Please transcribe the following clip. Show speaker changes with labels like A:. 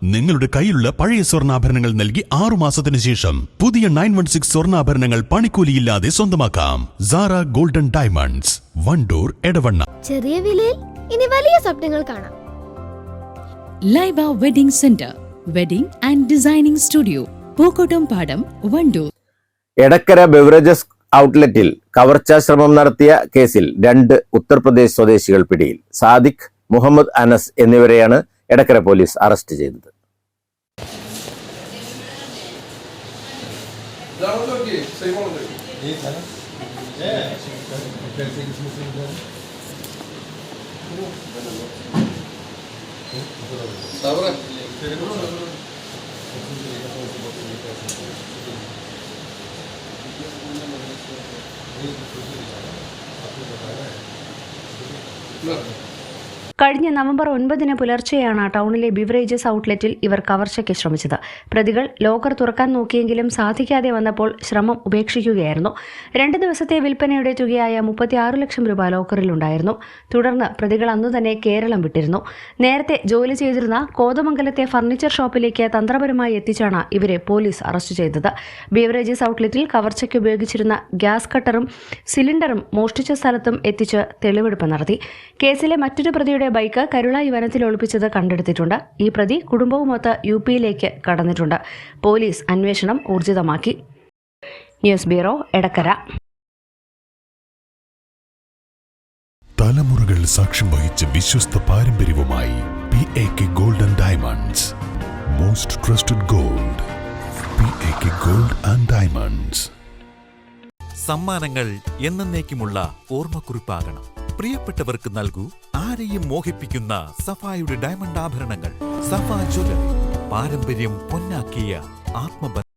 A: നിങ്ങളുടെ കയ്യിലുള്ള പഴയ സ്വർണ്ണാഭരണങ്ങൾ നൽകി 6 മാസത്തിന് ശേഷം പുതിയ 916 സ്വർണ്ണാഭരണങ്ങൾ പണിക്കൂലിയില്ലാതെ സ്വന്തമാക്കാം. Sara golden diamonds, Wandoor, Edavanna.
B: ചെറിയ വിലയിൽ ഇനി വലിയ സ്വപ്നങ്ങൾ കാണാം.
C: Laiba wedding centre, wedding and designing studio, Pookkottumpadam, Wandoor.
D: Edakkara beverages ഔട്ട്ലെറ്റിൽ കവർച്ചാ ശ്രമം നടത്തിയ കേസിൽ 2 ഉത്തർപ്രദേശ് സ്വദേശികൾ പിടിയിൽ. സാദിഖ്, മുഹമ്മദ് അനസ് എന്നിവരെയാണ് എടക്കര പോലീസ് അറസ്റ്റ് ചെയ്തത്.
E: കഴിഞ്ഞ നവംബർ 9 പുലർച്ചെയാണ് ടൗണിലെ ബിവറേജസ് ഔട്ട്ലെറ്റിൽ ഇവർ കവർച്ചയ്ക്ക് ശ്രമിച്ചത്. പ്രതികൾ ലോക്കർ തുറക്കാൻ നോക്കിയെങ്കിലും സാധിക്കാതെ വന്നപ്പോൾ ശ്രമം ഉപേക്ഷിക്കുകയായിരുന്നു. 2 ദിവസത്തെ വിൽപ്പനയുടെ തുകയായ 36 ലക്ഷം രൂപ ലോക്കറിലുണ്ടായിരുന്നു. തുടർന്ന് പ്രതികൾ അന്നുതന്നെ കേരളം വിട്ടിരുന്നു. നേരത്തെ ജോലി ചെയ്തിരുന്ന കോതമംഗലത്തെ ഫർണിച്ചർ ഷോപ്പിലേക്ക് തന്ത്രപരമായി എത്തിച്ചാണ് ഇവരെ പോലീസ് അറസ്റ്റ് ചെയ്തത്. ബിവറേജസ് ഔട്ട്ലെറ്റിൽ കവർച്ചയ്ക്ക് ഉപയോഗിച്ചിരുന്ന ഗ്യാസ് കട്ടറും സിലിണ്ടറും മോഷ്ടിച്ച സ്ഥലത്തും എത്തിച്ച് തെളിവെടുപ്പ് നടത്തി. കേസിലെ മറ്റൊരു പ്രതിയുടെ ബൈക്ക് കരുളായി വനത്തിൽ ഒളിപ്പിച്ചത് കണ്ടെടുത്തിട്ടുണ്ട്. ഈ പ്രതി കുടുംബവുമൊത്ത് UP-യിലേക്ക് കടന്നിട്ടുണ്ട്. പോലീസ് അന്വേഷണം ഊർജിതമാക്കി. News bureau, Edakkara.
A: തലമുറകൾ സാക്ഷ്യം വഹിച്ച വിശ്വസ്ത പാരമ്പര്യവുമായി PAK golden diamonds. Most trusted gold, PAK gold and diamonds.
F: സമ്മാനങ്ങൾ എന്നേക്കുമുള്ള ഓർമ്മക്കുറിപ്പാകണം. പ്രിയപ്പെട്ടവർക്ക് നൽകൂ ആരെയും മോഹിപ്പിക്കുന്ന സഫായുടെ ഡയമണ്ട് ആഭരണങ്ങൾ. സഫ ജ്വല്ലറി, പാരമ്പര്യം പൊന്നാക്കിയ ആത്മബന്ധം.